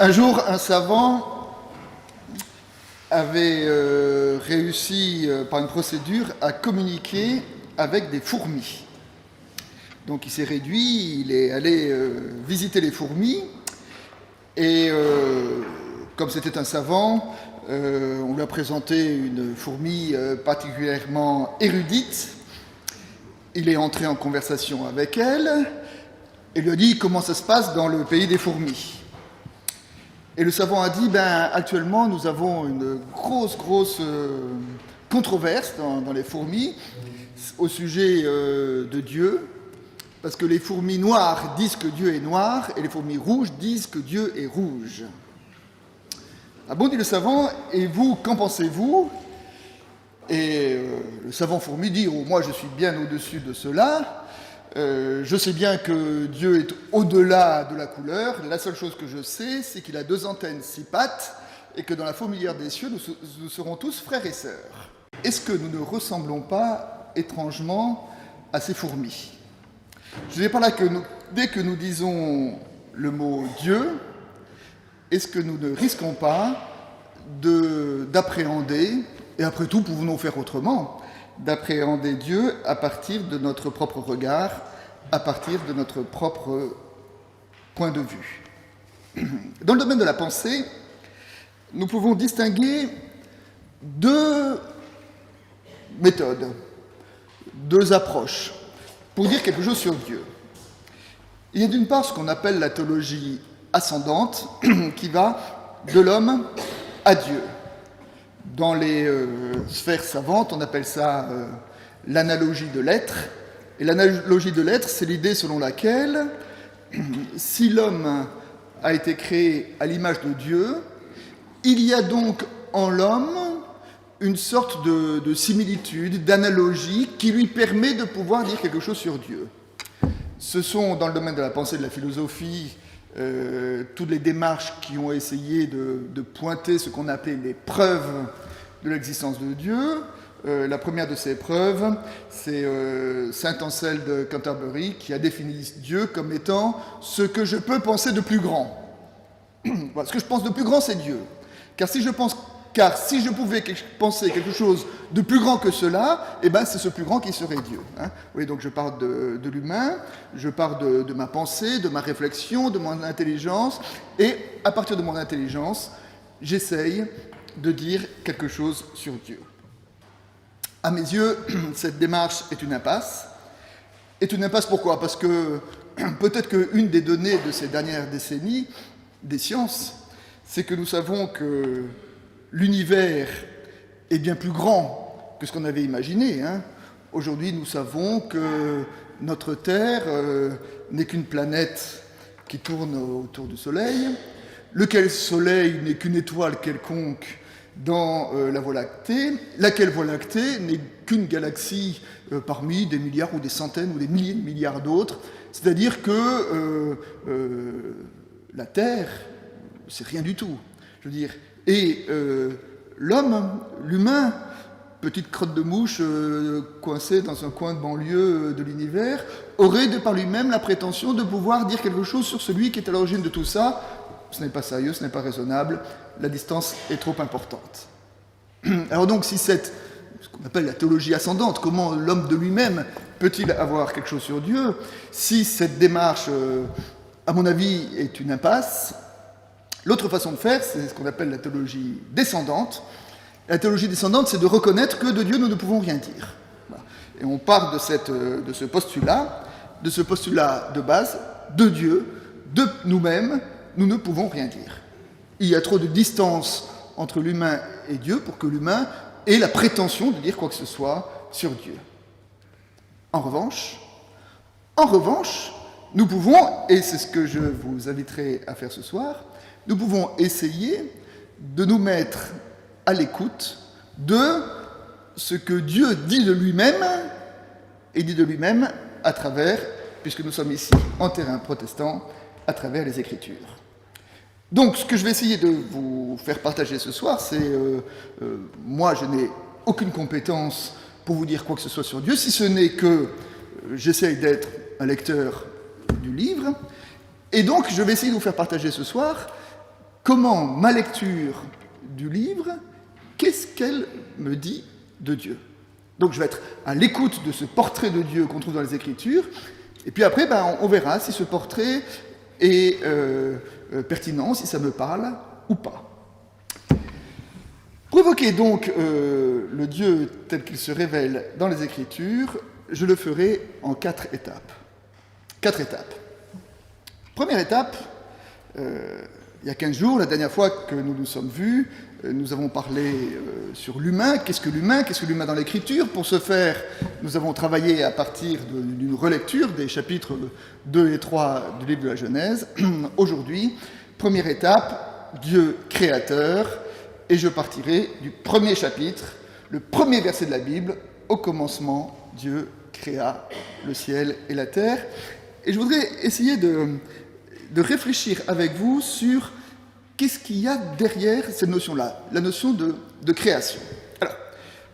Un jour, un savant avait réussi, par une procédure, à communiquer avec des fourmis. Donc il s'est réduit, il est allé visiter les fourmis, et comme c'était un savant, on lui a présenté une fourmi particulièrement érudite. Il est entré en conversation avec elle, et lui a dit comment ça se passe dans le pays des fourmis. Et le savant a dit, actuellement, nous avons une grosse controverse dans les fourmis au sujet de Dieu, parce que les fourmis noires disent que Dieu est noir, et les fourmis rouges disent que Dieu est rouge. Ah bon, dit le savant, et vous, qu'en pensez-vous ? Et le savant fourmi dit, moi je suis bien au-dessus de cela, je sais bien que Dieu est au-delà de la couleur. La seule chose que je sais, c'est qu'il a 2 antennes, 6 pattes, et que dans la fourmilière des cieux, nous serons tous frères et sœurs. Est-ce que nous ne ressemblons pas étrangement à ces fourmis ? Je dis par là que dès que nous disons le mot Dieu, est-ce que nous ne risquons pas d'appréhender, et après tout, pouvons-nous faire autrement, d'appréhender Dieu à partir de notre propre regard, à partir de notre propre point de vue. Dans le domaine de la pensée, nous pouvons distinguer 2 méthodes, 2 approches pour dire quelque chose sur Dieu. Il y a d'une part ce qu'on appelle la théologie ascendante, qui va de l'homme à Dieu. Dans les sphères savantes, on appelle ça l'analogie de l'être. Et l'analogie de l'être, c'est l'idée selon laquelle, si l'homme a été créé à l'image de Dieu, il y a donc en l'homme une sorte de similitude, d'analogie, qui lui permet de pouvoir dire quelque chose sur Dieu. Ce sont, dans le domaine de la pensée, de la philosophie, toutes les démarches qui ont essayé de pointer ce qu'on appelait les preuves de l'existence de Dieu. La première de ces preuves, c'est saint Anselme de Canterbury qui a défini Dieu comme étant ce que je peux penser de plus grand. Voilà, ce que je pense de plus grand, c'est Dieu. Car si je pouvais penser quelque chose de plus grand que cela, c'est ce plus grand qui serait Dieu. Oui, donc je parle de l'humain, je parle de ma pensée, de ma réflexion, de mon intelligence, et à partir de mon intelligence, j'essaye de dire quelque chose sur Dieu. À mes yeux, cette démarche est une impasse. Est une impasse pourquoi ? Parce que peut-être qu'une des données de ces dernières décennies des sciences, c'est que nous savons que l'univers est bien plus grand que ce qu'on avait imaginé. Aujourd'hui, nous savons que notre Terre n'est qu'une planète qui tourne autour du Soleil, lequel Soleil n'est qu'une étoile quelconque dans la Voie lactée, laquelle Voie lactée n'est qu'une galaxie parmi des milliards ou des centaines ou des milliers de milliards d'autres. C'est-à-dire que la Terre, c'est rien du tout. Je veux dire, et l'humain, petite crotte de mouche coincée dans un coin de banlieue de l'univers, aurait de par lui-même la prétention de pouvoir dire quelque chose sur celui qui est à l'origine de tout ça. Ce n'est pas sérieux, ce n'est pas raisonnable, la distance est trop importante. Alors donc, si ce qu'on appelle la théologie ascendante, comment l'homme de lui-même peut-il avoir quelque chose sur Dieu, si cette démarche, à mon avis, est une impasse, l'autre façon de faire, c'est ce qu'on appelle la théologie descendante. La théologie descendante, c'est de reconnaître que de Dieu, nous ne pouvons rien dire. Voilà. Et on part de ce postulat de base, de Dieu, de nous-mêmes, nous ne pouvons rien dire. Il y a trop de distance entre l'humain et Dieu pour que l'humain ait la prétention de dire quoi que ce soit sur Dieu. En revanche, nous pouvons, et c'est ce que je vous inviterai à faire ce soir, nous pouvons essayer de nous mettre à l'écoute de ce que Dieu dit de lui-même, et dit de lui-même à travers, puisque nous sommes ici en terrain protestant, à travers les Écritures. Donc, ce que je vais essayer de vous faire partager ce soir, c'est... moi, je n'ai aucune compétence pour vous dire quoi que ce soit sur Dieu, si ce n'est que j'essaye d'être un lecteur du livre, et donc je vais essayer de vous faire partager ce soir comment ma lecture du livre, qu'est-ce qu'elle me dit de Dieu. Donc je vais être à l'écoute de ce portrait de Dieu qu'on trouve dans les Écritures, et puis après, on verra si ce portrait est pertinent, si ça me parle ou pas. Pour évoquer donc le Dieu tel qu'il se révèle dans les Écritures, je le ferai en 4 étapes. 4 étapes. Première étape, il y a 15 jours, la dernière fois que nous nous sommes vus, nous avons parlé sur l'humain. Qu'est-ce que l'humain dans l'Écriture? Pour ce faire, nous avons travaillé à partir d'une relecture des chapitres 2 et 3 du livre de la Genèse. Aujourd'hui, première étape, Dieu créateur, et je partirai du premier chapitre, le premier verset de la Bible. Au commencement, Dieu créa le ciel et la terre. Et je voudrais essayer de réfléchir avec vous sur qu'est-ce qu'il y a derrière cette notion-là, la notion de création. Alors,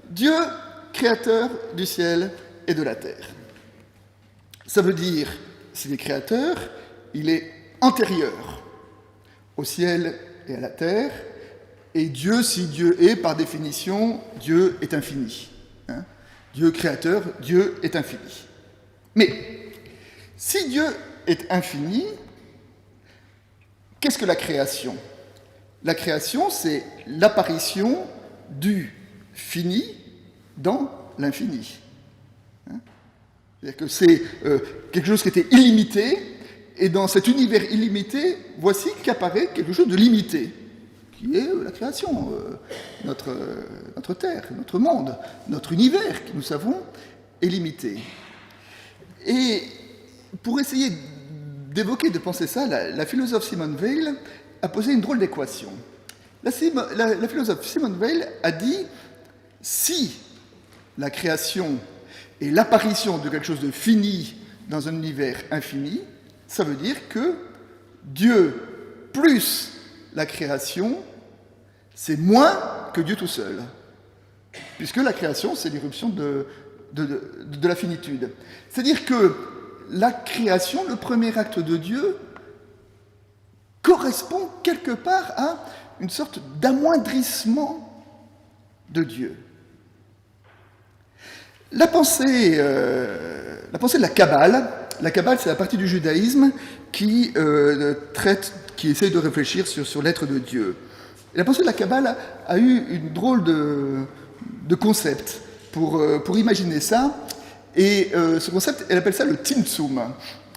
Dieu, créateur du ciel et de la terre. Ça veut dire, s'il est créateur, il est antérieur au ciel et à la terre, et Dieu, si Dieu est, par définition, Dieu est infini. Hein? Dieu créateur, Dieu est infini. Mais, si Dieu est infini, qu'est-ce que la création? La création, c'est l'apparition du fini dans l'infini. Hein? C'est-à-dire que c'est quelque chose qui était illimité, et dans cet univers illimité, voici qu'apparaît quelque chose de limité, qui est la création, notre terre, notre monde, notre univers, qui nous savons est limité. Et pour essayer d'évoquer, de penser ça, la philosophe Simone Weil a posé une drôle d'équation. La philosophe Simone Weil a dit, si la création est l'apparition de quelque chose de fini dans un univers infini, ça veut dire que Dieu plus la création, c'est moins que Dieu tout seul. Puisque la création, c'est l'irruption de la finitude. C'est-à-dire que la création, le premier acte de Dieu, correspond quelque part à une sorte d'amoindrissement de Dieu. La pensée de la Kabbale, c'est la partie du judaïsme qui essaie de réfléchir sur l'être de Dieu. Et la pensée de la Kabbale a eu une drôle de concept pour imaginer ça. Et ce concept, elle appelle ça le Tzimtzum.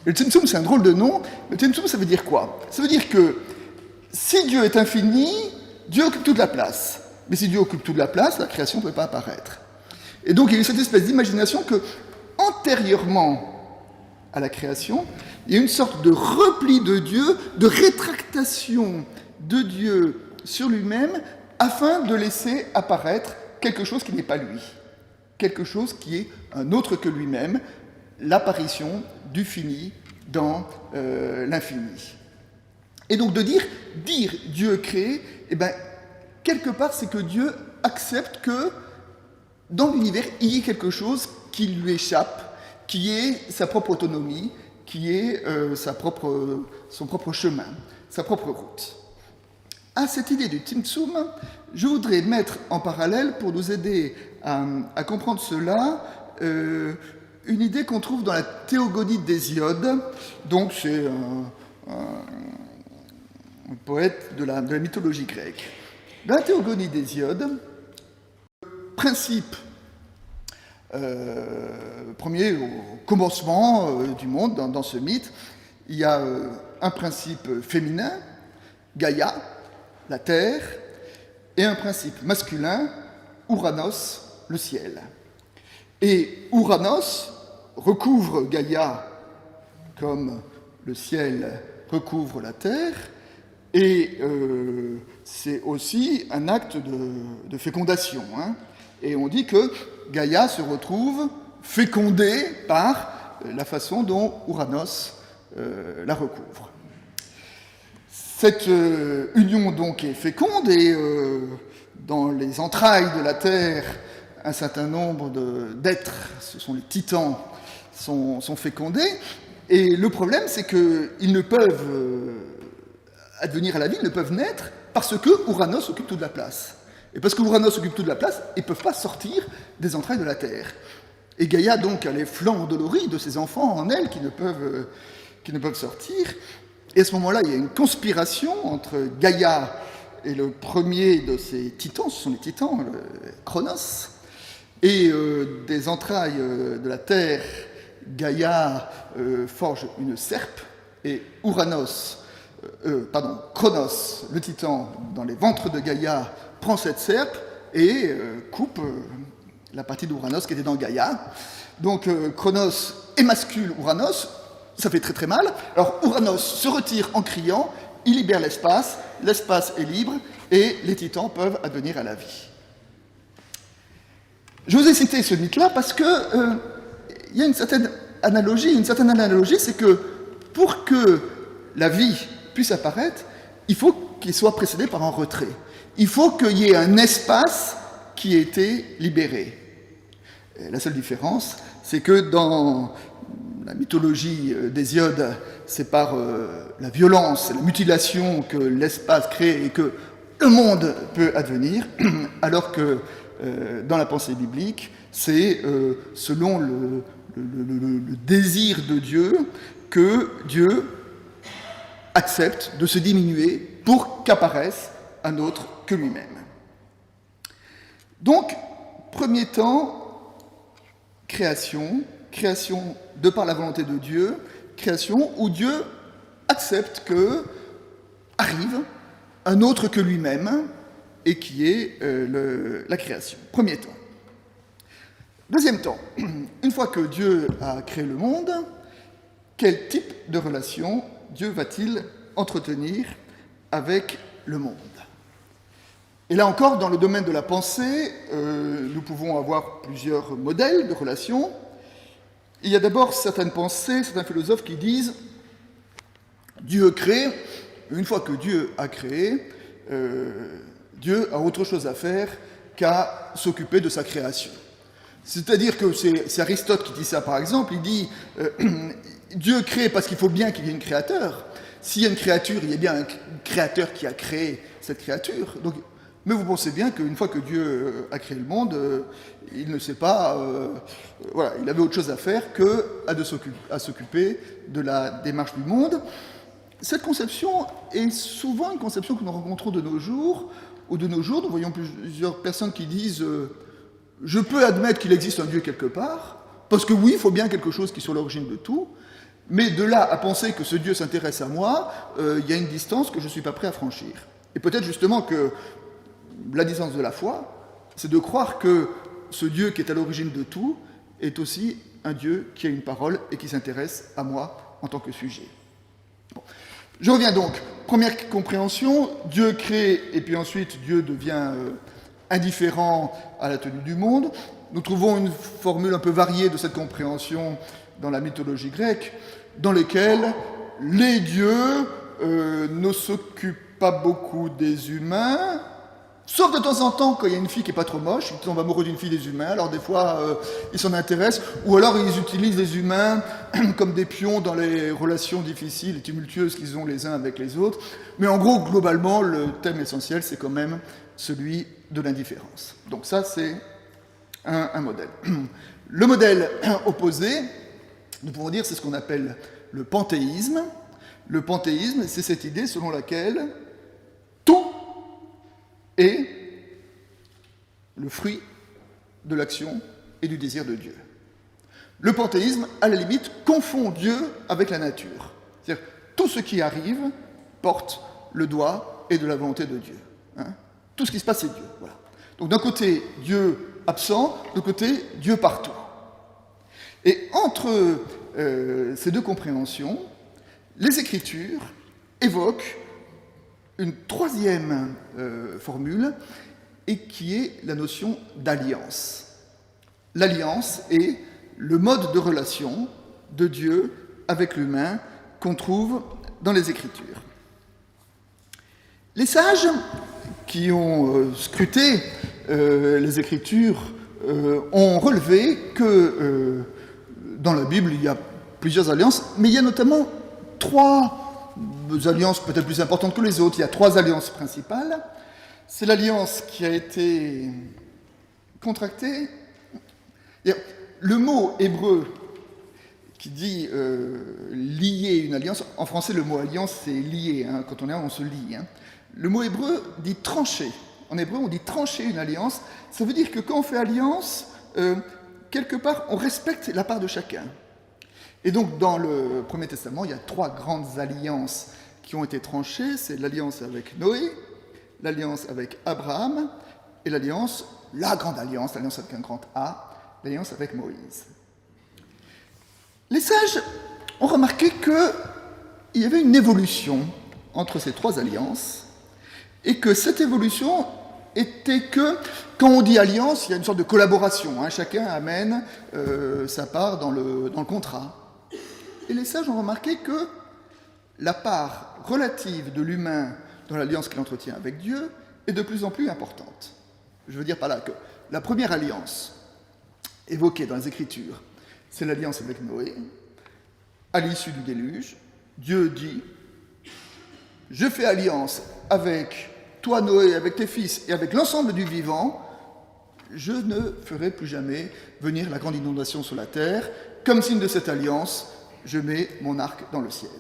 Le Tzimtzum, c'est un drôle de nom. Le Tzimtzum, ça veut dire quoi? Ça veut dire que si Dieu est infini, Dieu occupe toute la place. Mais si Dieu occupe toute la place, la création ne peut pas apparaître. Et donc, il y a eu cette espèce d'imagination que, antérieurement à la création, il y a une sorte de repli de Dieu, de rétractation de Dieu sur lui-même, afin de laisser apparaître quelque chose qui n'est pas lui. Quelque chose qui est un autre que lui-même, l'apparition du fini dans l'infini. Et donc de dire Dieu crée, eh bien, quelque part, c'est que Dieu accepte que dans l'univers, il y ait quelque chose qui lui échappe, qui est sa propre autonomie, qui est son propre chemin, sa propre route. À cette idée du Tzimtzum, je voudrais mettre en parallèle, pour nous aider à comprendre cela, une idée qu'on trouve dans la Théogonie d'Hésiode. Donc c'est un poète de la mythologie grecque. Dans la Théogonie d'Hésiode, le principe premier, au commencement du monde, dans ce mythe, il y a un principe féminin, Gaïa, la terre, et un principe masculin, Ouranos, le ciel. Et Ouranos recouvre Gaïa comme le ciel recouvre la terre, et c'est aussi un acte de fécondation. Hein. Et on dit que Gaïa se retrouve fécondée par la façon dont Ouranos la recouvre. Cette union donc est féconde et dans les entrailles de la Terre, un certain nombre d'êtres, ce sont les titans, sont fécondés. Et le problème, c'est qu'ils ne peuvent advenir à la vie ne peuvent naître parce que Ouranos occupe toute la place. Et parce que Ouranos occupe toute la place, ils ne peuvent pas sortir des entrailles de la Terre. Et Gaïa, donc, a les flancs endoloris de ses enfants en elle qui ne peuvent sortir. Et à ce moment-là, il y a une conspiration entre Gaïa et le premier de ces titans, ce sont les titans, Cronos, et des entrailles de la Terre, Gaïa forge une serpe, et Cronos, le titan, dans les ventres de Gaïa, prend cette serpe et coupe la partie d'Ouranos qui était dans Gaïa. Donc Cronos émascule Ouranos, ça fait très très mal. Alors Ouranos se retire en criant, il libère l'espace est libre, et les titans peuvent advenir à la vie. Je vous ai cité ce mythe-là parce que il y a une certaine analogie, c'est que pour que la vie puisse apparaître, il faut qu'il soit précédé par un retrait. Il faut qu'il y ait un espace qui ait été libéré. Et la seule différence, c'est que dans la mythologie d'Hésiode, c'est par la violence, la mutilation que l'espace crée et que le monde peut advenir, alors que dans la pensée biblique, c'est selon le désir de Dieu que Dieu accepte de se diminuer pour qu'apparaisse un autre que lui-même. Donc, premier temps, création de par la volonté de Dieu, création où Dieu accepte que arrive un autre que lui-même et qui est la création. Premier temps. Deuxième temps, une fois que Dieu a créé le monde, quel type de relation Dieu va-t-il entretenir avec le monde? Et là encore, dans le domaine de la pensée, nous pouvons avoir plusieurs modèles de relations. Il y a d'abord certaines pensées, certains philosophes qui disent Dieu crée, une fois que Dieu a créé, Dieu a autre chose à faire qu'à s'occuper de sa création. C'est-à-dire que c'est Aristote qui dit ça, par exemple, il dit Dieu crée parce qu'il faut bien qu'il y ait un créateur. S'il y a une créature, il y a bien un créateur qui a créé cette créature. Donc, mais vous pensez bien qu'une fois que Dieu a créé le monde, il ne sait pas, voilà, il avait autre chose à faire qu'à s'occuper de la démarche du monde. Cette conception est souvent une conception que nous rencontrons de nos jours, ou de nos jours, nous voyons plusieurs personnes qui disent je peux admettre qu'il existe un Dieu quelque part, parce que oui, il faut bien quelque chose qui soit l'origine de tout, mais de là à penser que ce Dieu s'intéresse à moi, il y a une distance que je ne suis pas prêt à franchir. Et peut-être justement que la distance de la foi, c'est de croire que ce Dieu qui est à l'origine de tout est aussi un Dieu qui a une parole et qui s'intéresse à moi en tant que sujet. Bon. Je reviens donc. Première compréhension, Dieu crée et puis ensuite Dieu devient indifférent à la tenue du monde. Nous trouvons une formule un peu variée de cette compréhension dans la mythologie grecque, dans lesquelles les dieux ne s'occupent pas beaucoup des humains, sauf de temps en temps quand il y a une fille qui n'est pas trop moche, ils tombent amoureux d'une fille des humains, alors des fois ils s'en intéressent, ou alors ils utilisent les humains comme des pions dans les relations difficiles et tumultueuses qu'ils ont les uns avec les autres. Mais en gros, globalement, le thème essentiel, c'est quand même celui de l'indifférence. Donc ça, c'est un modèle. Le modèle opposé, nous pouvons dire, c'est ce qu'on appelle le panthéisme. Le panthéisme, c'est cette idée selon laquelle tout est le fruit de l'action et du désir de Dieu. Le panthéisme, à la limite, confond Dieu avec la nature. C'est-à-dire, tout ce qui arrive porte le doigt et de la volonté de Dieu. Hein ? Tout ce qui se passe, c'est Dieu. Voilà. Donc d'un côté, Dieu absent, de l'autre côté, Dieu partout. Et entre ces deux compréhensions, les Écritures évoquent une troisième formule, et qui est la notion d'alliance. L'alliance est le mode de relation de Dieu avec l'humain qu'on trouve dans les Écritures. Les sages qui ont scruté les Écritures ont relevé que dans la Bible, il y a plusieurs alliances, mais il y a notamment trois alliances peut-être plus importantes que les autres. Il y a 3 alliances principales. C'est l'alliance qui a été contractée. Le mot hébreu qui dit lier une alliance, en français le mot alliance c'est lier, hein, quand on se lie. Hein. Le mot hébreu dit trancher. En hébreu on dit trancher une alliance. Ça veut dire que quand on fait alliance, quelque part on respecte la part de chacun. Et donc dans le Premier Testament, il y a 3 grandes alliances qui ont été tranchées. C'est l'alliance avec Noé, l'alliance avec Abraham et la grande alliance, l'alliance avec un grand A, l'alliance avec Moïse. Les sages ont remarqué qu'il y avait une évolution entre ces 3 alliances et que cette évolution était que, quand on dit alliance, il y a une sorte de collaboration. Hein, chacun amène sa part dans le contrat. Et les sages ont remarqué que la part relative de l'humain dans l'alliance qu'il entretient avec Dieu est de plus en plus importante. Je veux dire par là que la première alliance évoquée dans les Écritures, c'est l'alliance avec Noé. À l'issue du déluge, Dieu dit « Je fais alliance avec toi, Noé, avec tes fils et avec l'ensemble du vivant. Je ne ferai plus jamais venir la grande inondation sur la terre. Comme signe de cette alliance, je mets mon arc dans le ciel. »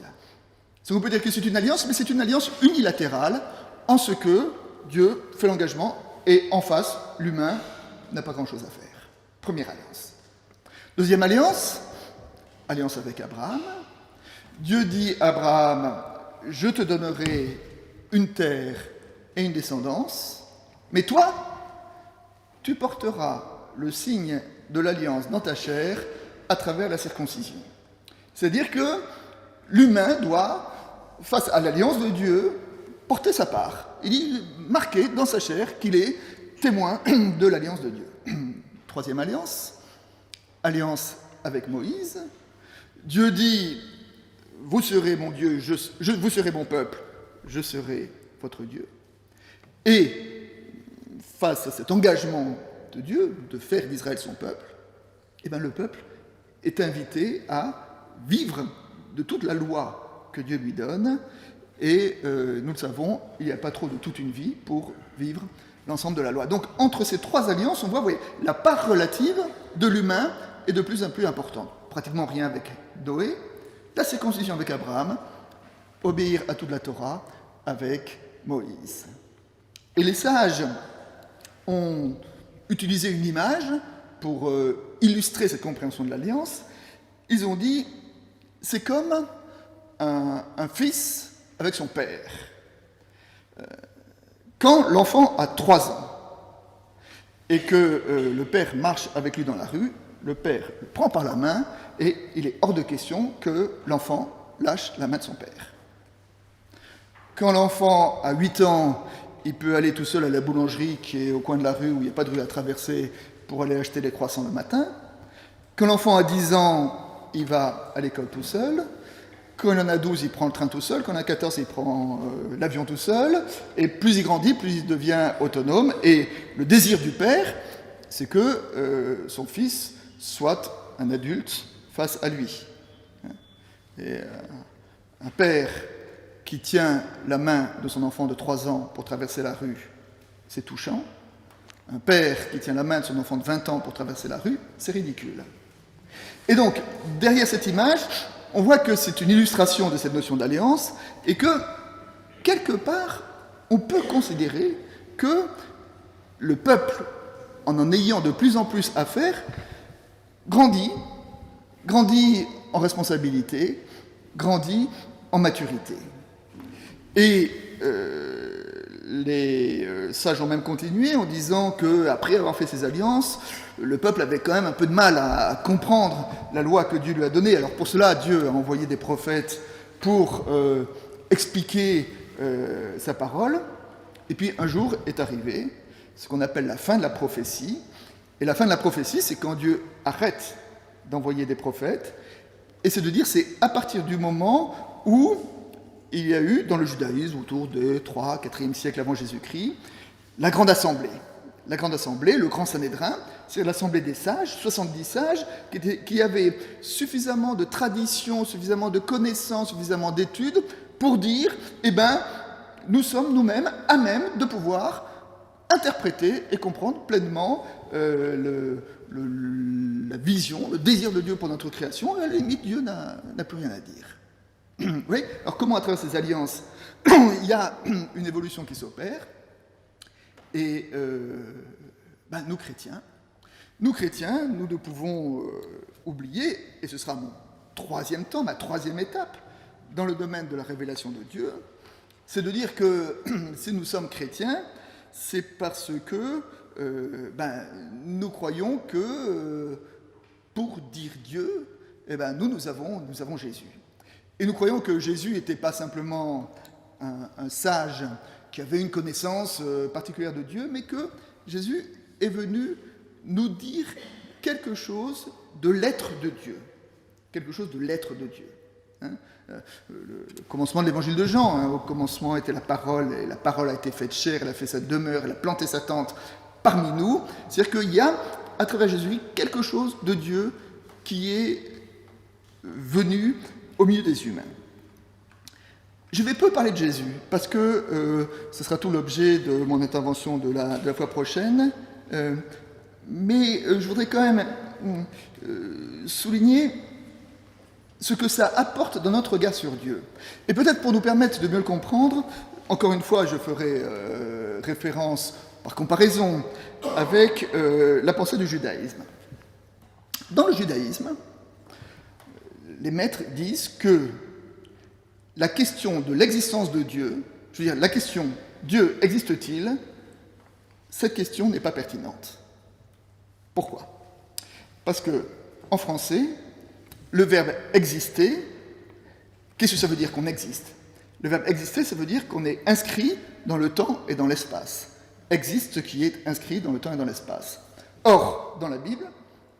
Ça, on peut dire que c'est une alliance, mais c'est une alliance unilatérale, en ce que Dieu fait l'engagement, et en face, l'humain n'a pas grand-chose à faire. Première alliance. Deuxième alliance, alliance avec Abraham. Dieu dit à Abraham, je te donnerai une terre et une descendance, mais toi, tu porteras le signe de l'alliance dans ta chair à travers la circoncision. C'est-à-dire que l'humain doit, face à l'alliance de Dieu, porter sa part. Il est marqué dans sa chair qu'il est témoin de l'alliance de Dieu. Troisième alliance, alliance avec Moïse. Dieu dit, vous serez mon Dieu, vous serez mon peuple, je serai votre Dieu. Et face à cet engagement de Dieu, de faire d'Israël son peuple, eh bien, le peuple est invité à vivre de toute la loi que Dieu lui donne. Et nous le savons, il n'y a pas trop de toute une vie pour vivre l'ensemble de la loi. Donc, entre ces 3 alliances, on voit, la part relative de l'humain est de plus en plus importante. Pratiquement rien avec Noé, la circoncision avec Abraham, obéir à toute la Torah avec Moïse. Et les sages ont utilisé une image pour illustrer cette compréhension de l'alliance. Ils ont dit, c'est comme un fils avec son père. Quand l'enfant a 3 ans et que le père marche avec lui dans la rue, le père le prend par la main et il est hors de question que l'enfant lâche la main de son père. Quand l'enfant a 8 ans, il peut aller tout seul à la boulangerie qui est au coin de la rue où il n'y a pas de rue à traverser pour aller acheter des croissants le matin. Quand l'enfant a 10 ans, il va à l'école tout seul. Quand il en a 12, il prend le train tout seul. Quand il en a 14, il prend l'avion tout seul. Et plus il grandit, plus il devient autonome. Et le désir du père, c'est que son fils soit un adulte face à lui. Et un père qui tient la main de son enfant de 3 ans pour traverser la rue, c'est touchant. Un père qui tient la main de son enfant de 20 ans pour traverser la rue, c'est ridicule. Et donc, derrière cette image, on voit que c'est une illustration de cette notion d'alliance et que, quelque part, on peut considérer que le peuple, en ayant de plus en plus à faire, grandit en responsabilité, grandit en maturité. Et les sages ont même continué en disant qu'après avoir fait ces alliances, le peuple avait quand même un peu de mal à comprendre la loi que Dieu lui a donnée. Alors pour cela, Dieu a envoyé des prophètes pour expliquer sa parole. Et puis un jour est arrivé ce qu'on appelle la fin de la prophétie. Et la fin de la prophétie, c'est quand Dieu arrête d'envoyer des prophètes. Et c'est de dire, c'est à partir du moment où il y a eu, dans le judaïsme, autour de 3e, 4e siècle avant Jésus-Christ, la Grande Assemblée. La Grande Assemblée, le Grand Sanhédrin, c'est l'Assemblée des sages, 70 sages, qui avaient suffisamment de tradition, suffisamment de connaissances, suffisamment d'études pour dire, nous sommes nous-mêmes à même de pouvoir interpréter et comprendre pleinement la vision, le désir de Dieu pour notre création, et à la limite, Dieu n'a plus rien à dire. Oui. Alors comment à travers ces alliances, il y a une évolution qui s'opère, et nous chrétiens, nous ne pouvons oublier, et ce sera mon troisième temps, ma troisième étape, dans le domaine de la révélation de Dieu, c'est de dire que si nous sommes chrétiens, c'est parce que nous croyons que pour dire Dieu, nous avons Jésus. Et nous croyons que Jésus n'était pas simplement un sage qui avait une connaissance particulière de Dieu, mais que Jésus est venu nous dire quelque chose de l'être de Dieu. Quelque chose de l'être de Dieu. Le commencement de l'évangile de Jean, au commencement était la parole, et la parole a été faite chair, elle a fait sa demeure, elle a planté sa tente parmi nous. C'est-à-dire qu'il y a, à travers Jésus, quelque chose de Dieu qui est venu au milieu des humains. Je vais peu parler de Jésus, parce que ce sera tout l'objet de mon intervention de la fois prochaine, mais je voudrais quand même souligner ce que ça apporte dans notre regard sur Dieu. Et peut-être pour nous permettre de mieux le comprendre, encore une fois, je ferai référence par comparaison avec la pensée du judaïsme. Dans le judaïsme, les maîtres disent que la question de l'existence de Dieu, je veux dire la question « Dieu existe-t-il ?», cette question n'est pas pertinente. Pourquoi ? Parce que, en français, le verbe « exister », qu'est-ce que ça veut dire qu'on existe ? Le verbe « exister », ça veut dire qu'on est inscrit dans le temps et dans l'espace. Existe ce qui est inscrit dans le temps et dans l'espace. Or, dans la Bible,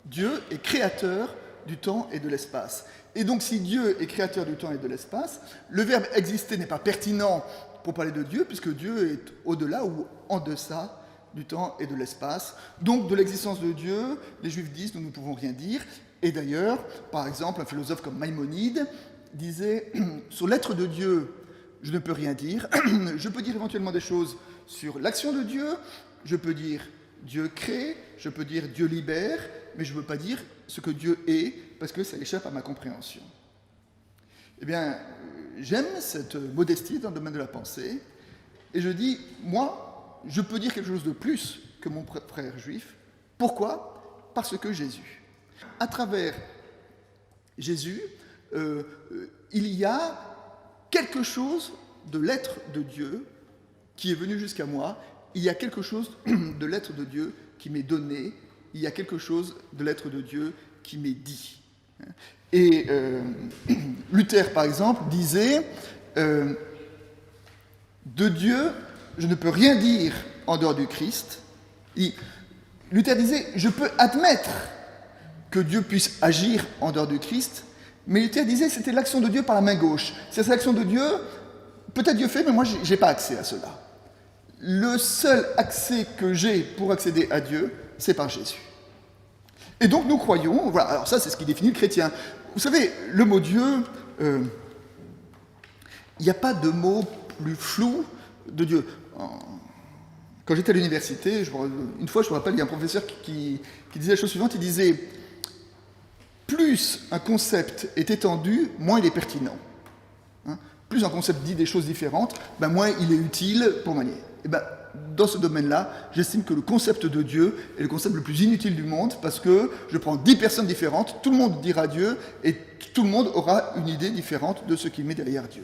Dieu est créateur du temps et de l'espace. Et donc, si Dieu est créateur du temps et de l'espace, le verbe « exister » n'est pas pertinent pour parler de Dieu, puisque Dieu est au-delà ou en deçà du temps et de l'espace. Donc, de l'existence de Dieu, les Juifs disent « nous ne pouvons rien dire ». Et d'ailleurs, par exemple, un philosophe comme Maïmonide disait « sur l'être de Dieu, je ne peux rien dire. Je peux dire éventuellement des choses sur l'action de Dieu, je peux dire Dieu crée, je peux dire Dieu libère, mais je ne peux pas dire ce que Dieu est, parce que ça échappe à ma compréhension. » Eh bien, j'aime cette modestie dans le domaine de la pensée, et je dis, moi, je peux dire quelque chose de plus que mon frère juif. Pourquoi ? Parce que Jésus. À travers Jésus, il y a quelque chose de l'être de Dieu qui est venu jusqu'à moi. Il y a quelque chose de l'être de Dieu qui m'est donné. Il y a quelque chose de l'être de Dieu qui m'est dit. Et Luther, par exemple, disait de Dieu, je ne peux rien dire en dehors du Christ. Luther disait, je peux admettre que Dieu puisse agir en dehors du Christ, mais Luther disait c'était l'action de Dieu par la main gauche. C'est l'action de Dieu, peut-être Dieu fait, mais moi je n'ai pas accès à cela. Le seul accès que j'ai pour accéder à Dieu, c'est par Jésus. Et donc nous croyons, voilà, alors ça c'est ce qui définit le chrétien. Vous savez, le mot Dieu, il n'y a pas de mot plus flou de Dieu. Quand j'étais à l'université, une fois je me rappelle, il y a un professeur qui disait la chose suivante, il disait plus un concept est étendu, moins il est pertinent. Plus un concept dit des choses différentes, moins il est utile pour manier. Et dans ce domaine-là, j'estime que le concept de Dieu est le concept le plus inutile du monde, parce que je prends 10 personnes différentes, tout le monde dira Dieu, et tout le monde aura une idée différente de ce qu'il met derrière Dieu.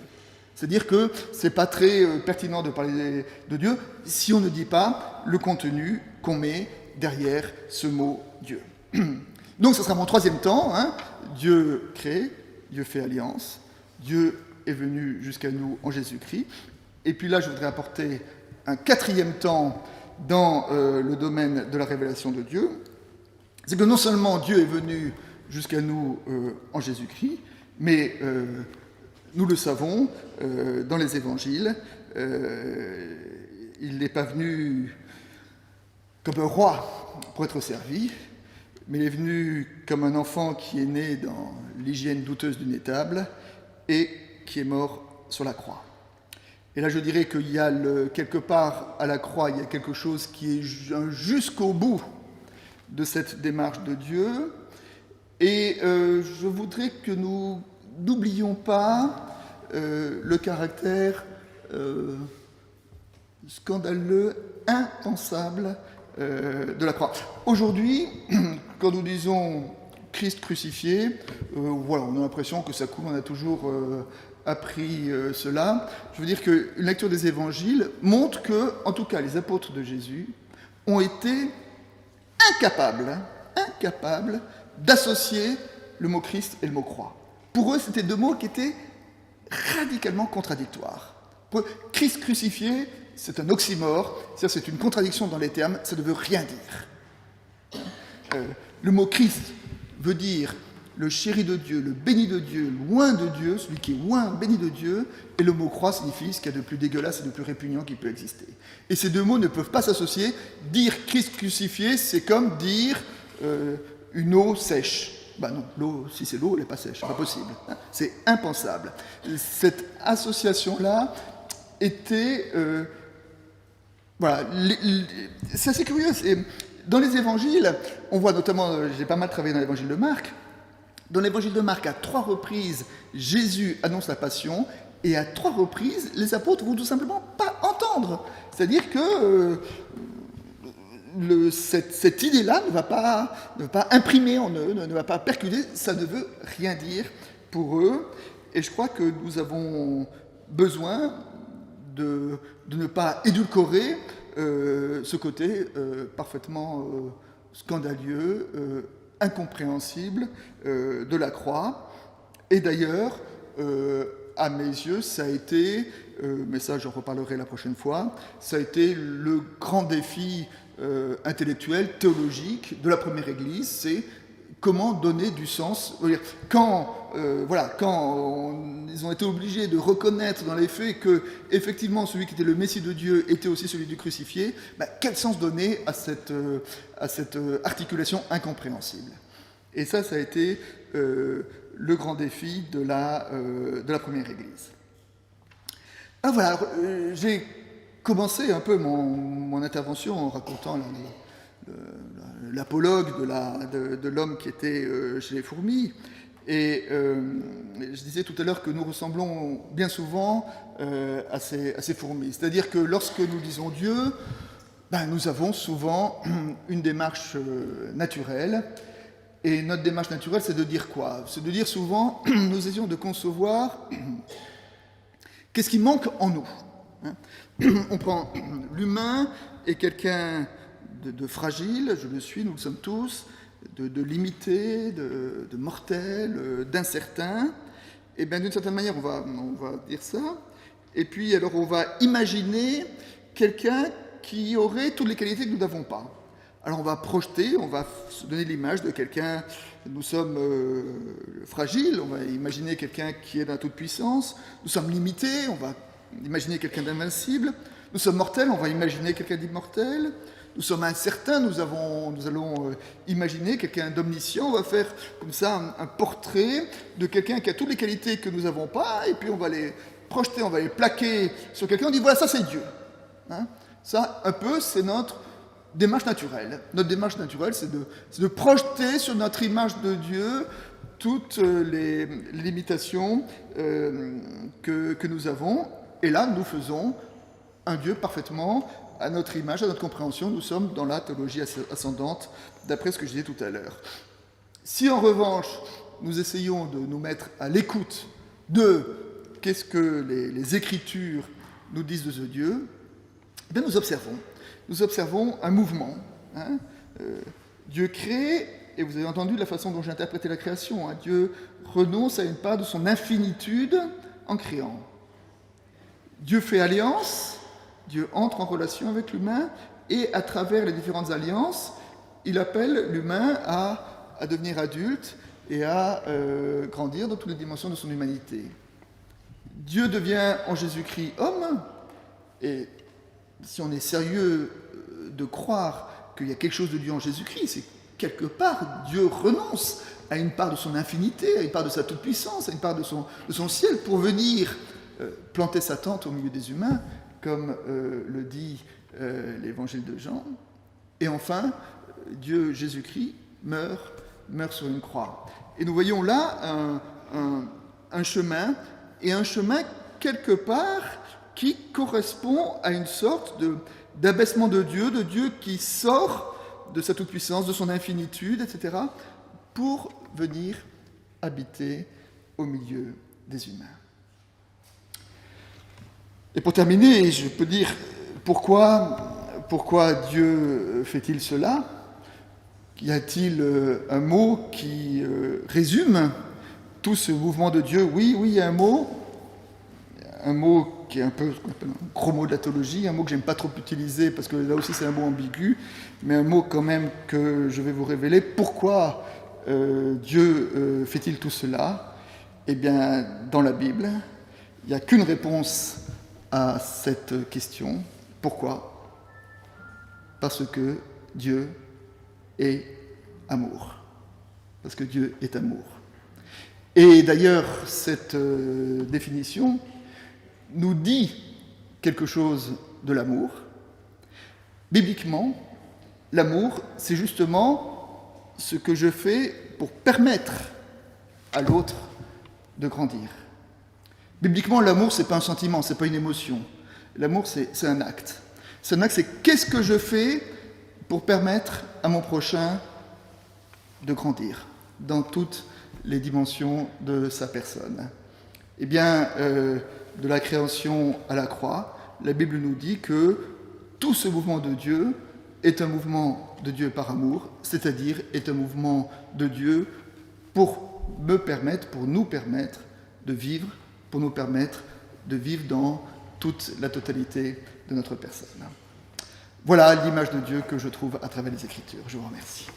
C'est-à-dire que ce n'est pas très pertinent de parler de Dieu si on ne dit pas le contenu qu'on met derrière ce mot Dieu. Donc ce sera mon troisième temps. Dieu crée, Dieu fait alliance, Dieu est venu jusqu'à nous en Jésus-Christ. Et puis là, je voudrais apporter un quatrième temps dans le domaine de la révélation de Dieu. C'est que non seulement Dieu est venu jusqu'à nous en Jésus-Christ, mais nous le savons dans les évangiles, il n'est pas venu comme un roi pour être servi, mais il est venu comme un enfant qui est né dans l'hygiène douteuse d'une étable et qui est mort sur la croix. Et là, je dirais qu'il y a quelque part à la croix, il y a quelque chose qui est jusqu'au bout de cette démarche de Dieu. Et je voudrais que nous n'oublions pas le caractère scandaleux, impensable de la croix. Aujourd'hui, quand nous disons Christ crucifié, voilà, on a l'impression que ça coule, on a toujours appris cela. Je veux dire qu'une lecture des évangiles montre que, en tout cas, les apôtres de Jésus ont été incapables d'associer le mot Christ et le mot croix. Pour eux, c'était deux mots qui étaient radicalement contradictoires. Pour eux, Christ crucifié, c'est un oxymore, c'est-à-dire c'est une contradiction dans les termes, ça ne veut rien dire. Le mot Christ veut dire le chéri de Dieu, le béni de Dieu, loin de Dieu, celui qui est loin, béni de Dieu, et le mot croix signifie ce qu'il y a de plus dégueulasse et de plus répugnant qui peut exister. Et ces deux mots ne peuvent pas s'associer. Dire Christ crucifié, c'est comme dire une eau sèche. Ben non, l'eau, si c'est l'eau, elle n'est pas sèche, c'est pas possible. C'est impensable. Cette association-là était... voilà, c'est assez curieux. Dans les évangiles, on voit notamment, j'ai pas mal travaillé dans l'évangile de Marc, dans l'évangile de Marc, à 3 reprises, Jésus annonce la passion, et à 3 reprises, les apôtres vont tout simplement pas entendre. C'est-à-dire que cette idée-là ne va pas imprimer en eux, ne va pas percuter, ça ne veut rien dire pour eux. Et je crois que nous avons besoin de ne pas édulcorer ce côté parfaitement scandaleux, incompréhensible de la croix. Et d'ailleurs, à mes yeux, ça a été, mais ça j'en reparlerai la prochaine fois, ça a été le grand défi intellectuel, théologique de la première Église, c'est comment donner du sens. Quand ils ont été obligés de reconnaître dans les faits que, effectivement, celui qui était le Messie de Dieu était aussi celui du crucifié, quel sens donner à cette articulation incompréhensible? Et ça a été le grand défi de la première Église. Alors voilà, j'ai commencé un peu mon intervention en racontant l'apologue de l'homme qui était chez les fourmis. Et je disais tout à l'heure que nous ressemblons bien souvent à ces fourmis. C'est-à-dire que lorsque nous disons Dieu, nous avons souvent une démarche naturelle. Et notre démarche naturelle, c'est de dire quoi? C'est de dire souvent, nous essayons de concevoir qu'est-ce qui manque en nous. On prend l'humain et quelqu'un de fragile, je le suis, nous le sommes tous, de limité, de mortel, d'incertain. Et bien d'une certaine manière, on va dire ça. Et puis alors on va imaginer quelqu'un qui aurait toutes les qualités que nous n'avons pas. Alors on va projeter, on va se donner l'image de quelqu'un, nous sommes fragiles, on va imaginer quelqu'un qui est dans la toute-puissance, nous sommes limités, on va imaginer quelqu'un d'invincible, nous sommes mortels, on va imaginer quelqu'un d'immortel, nous sommes incertains, nous allons imaginer quelqu'un d'omniscient, on va faire comme ça un portrait de quelqu'un qui a toutes les qualités que nous n'avons pas, et puis on va les projeter, on va les plaquer sur quelqu'un, on dit voilà, ça c'est Dieu. Ça, un peu, c'est notre démarche naturelle. Notre démarche naturelle, c'est de projeter sur notre image de Dieu toutes les limitations que nous avons. Et là, nous faisons un Dieu parfaitement à notre image, à notre compréhension. Nous sommes dans la théologie ascendante, d'après ce que je disais tout à l'heure. Si en revanche, nous essayons de nous mettre à l'écoute de qu'est-ce que les Écritures nous disent de ce Dieu, eh bien, nous observons un mouvement. Dieu crée, et vous avez entendu la façon dont j'ai interprété la création. Dieu renonce à une part de son infinitude en créant. Dieu fait alliance, Dieu entre en relation avec l'humain, et à travers les différentes alliances, il appelle l'humain à devenir adulte et à grandir dans toutes les dimensions de son humanité. Dieu devient en Jésus-Christ homme, et si on est sérieux de croire qu'il y a quelque chose de Dieu en Jésus-Christ, c'est quelque part Dieu renonce à une part de son infinité, à une part de sa toute-puissance, à une part de son ciel pour venir planter sa tente au milieu des humains, comme le dit l'évangile de Jean. Et enfin, Dieu, Jésus-Christ, meurt sur une croix. Et nous voyons là un chemin, et un chemin quelque part qui correspond à une sorte d'abaissement de Dieu qui sort de sa toute-puissance, de son infinitude, etc., pour venir habiter au milieu des humains. Et pour terminer, je peux dire pourquoi Dieu fait-il cela ? Y a-t-il un mot qui résume tout ce mouvement de Dieu ? Oui, il y a un mot qui est un peu ce qu'on appelle un gros mot d'atologie, un mot que j'aime pas trop utiliser parce que là aussi c'est un mot ambigu, mais un mot quand même que je vais vous révéler. Pourquoi Dieu fait-il tout cela ? Eh bien, dans la Bible, il n'y a qu'une réponse à cette question. Pourquoi ? Parce que Dieu est amour. Parce que Dieu est amour. Et d'ailleurs, cette définition nous dit quelque chose de l'amour. Bibliquement, l'amour, c'est justement ce que je fais pour permettre à l'autre de grandir. Bibliquement, l'amour, c'est pas un sentiment, c'est pas une émotion. L'amour, c'est un acte. C'est un acte, c'est qu'est-ce que je fais pour permettre à mon prochain de grandir dans toutes les dimensions de sa personne. Eh bien, de la création à la croix, la Bible nous dit que tout ce mouvement de Dieu est un mouvement de Dieu par amour, c'est-à-dire est un mouvement de Dieu pour nous permettre de vivre, pour nous permettre de vivre dans toute la totalité de notre personne. Voilà l'image de Dieu que je trouve à travers les Écritures. Je vous remercie.